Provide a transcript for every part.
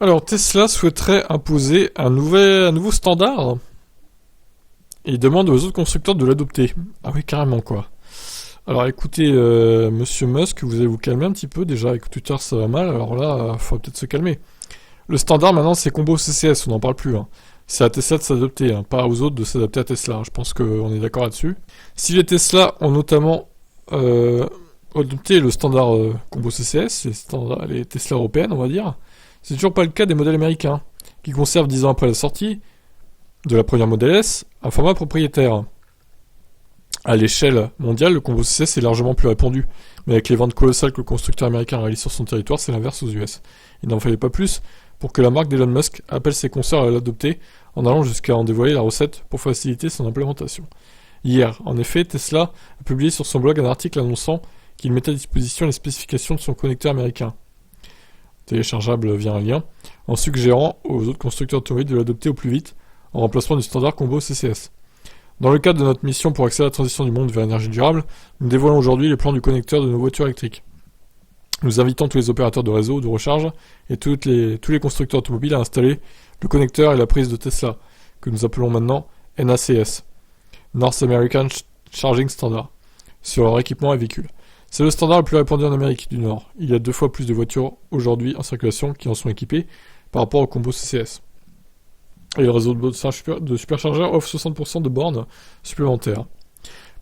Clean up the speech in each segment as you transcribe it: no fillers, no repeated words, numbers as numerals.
Alors, Tesla souhaiterait imposer un nouveau standard et il demande aux autres constructeurs de l'adopter. Ah oui, carrément, quoi. Alors, écoutez, monsieur Musk, vous allez vous calmer un petit peu. Déjà, avec Twitter, ça va mal. Alors là, il faudra peut-être se calmer. Le standard, maintenant, c'est combo CCS. On n'en parle plus, hein. C'est à Tesla de s'adapter, hein, pas aux autres de s'adapter à Tesla. Je pense qu'on est d'accord là-dessus. Si les Tesla ont notamment adopté le standard combo CCS, les Tesla européennes, on va dire, c'est toujours pas le cas des modèles américains, qui conservent 10 ans après la sortie de la première Model S un format propriétaire. À l'échelle mondiale, le combo CCS est largement plus répandu, mais avec les ventes colossales que le constructeur américain réalise sur son territoire, c'est l'inverse aux US. Il n'en fallait pas plus pour que la marque d'Elon Musk appelle ses consoeurs à l'adopter, en allant jusqu'à en dévoiler la recette pour faciliter son implémentation. Hier, en effet, Tesla a publié sur son blog un article annonçant qu'il mettait à disposition les spécifications de son connecteur américain, téléchargeable via un lien, en suggérant aux autres constructeurs automobiles de l'adopter au plus vite, en remplacement du standard combo CCS. Dans le cadre de notre mission pour accélérer la transition du monde vers l'énergie durable, nous dévoilons aujourd'hui les plans du connecteur de nos voitures électriques. Nous invitons tous les opérateurs de réseau de recharge et tous les constructeurs automobiles à installer le connecteur et la prise de Tesla, que nous appelons maintenant NACS, North American Charging Standard, sur leur équipement et véhicules. C'est le standard le plus répandu en Amérique du Nord. Il y a 2 fois plus de voitures aujourd'hui en circulation qui en sont équipées par rapport au combo CCS. Et le réseau de superchargeurs offre 60% de bornes supplémentaires.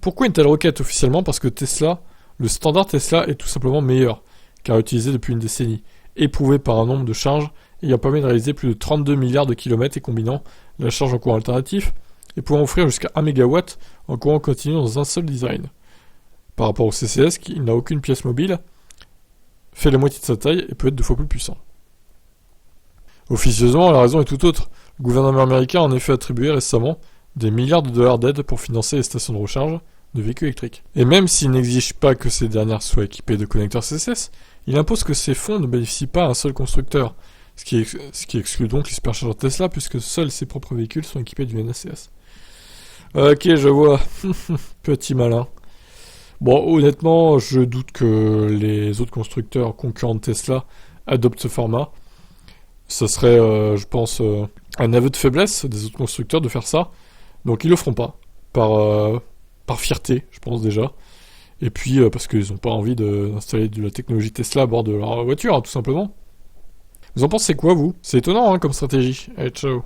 Pourquoi une telle requête officiellement? Parce que le standard Tesla est tout simplement meilleur, car utilisé depuis une décennie, éprouvé par un nombre de charges ayant permis de réaliser plus de 32 milliards de kilomètres et combinant la charge en courant alternatif et pouvant offrir jusqu'à 1 MW en courant continu dans un seul design. Par rapport au CCS qui n'a aucune pièce mobile, fait la moitié de sa taille et peut être 2 fois plus puissant. Officieusement, la raison est tout autre. Le gouvernement américain a en effet attribué récemment des milliards de dollars d'aide pour financer les stations de recharge de véhicules électriques. Et même s'il n'exige pas que ces dernières soient équipées de connecteurs CCS, il impose que ces fonds ne bénéficient pas à un seul constructeur, ce qui exclut donc les superchargeurs Tesla puisque seuls ses propres véhicules sont équipés du NACS. Ok, je vois. Petit malin. Bon, honnêtement, je doute que les autres constructeurs concurrents de Tesla adoptent ce format. Ça serait, je pense, un aveu de faiblesse des autres constructeurs de faire ça. Donc ils le feront pas. Par fierté, je pense déjà. Et puis parce qu'ils n'ont pas envie d'installer de la technologie Tesla à bord de leur voiture, hein, tout simplement. Vous en pensez quoi, vous? C'est étonnant, hein, comme stratégie. Allez, ciao.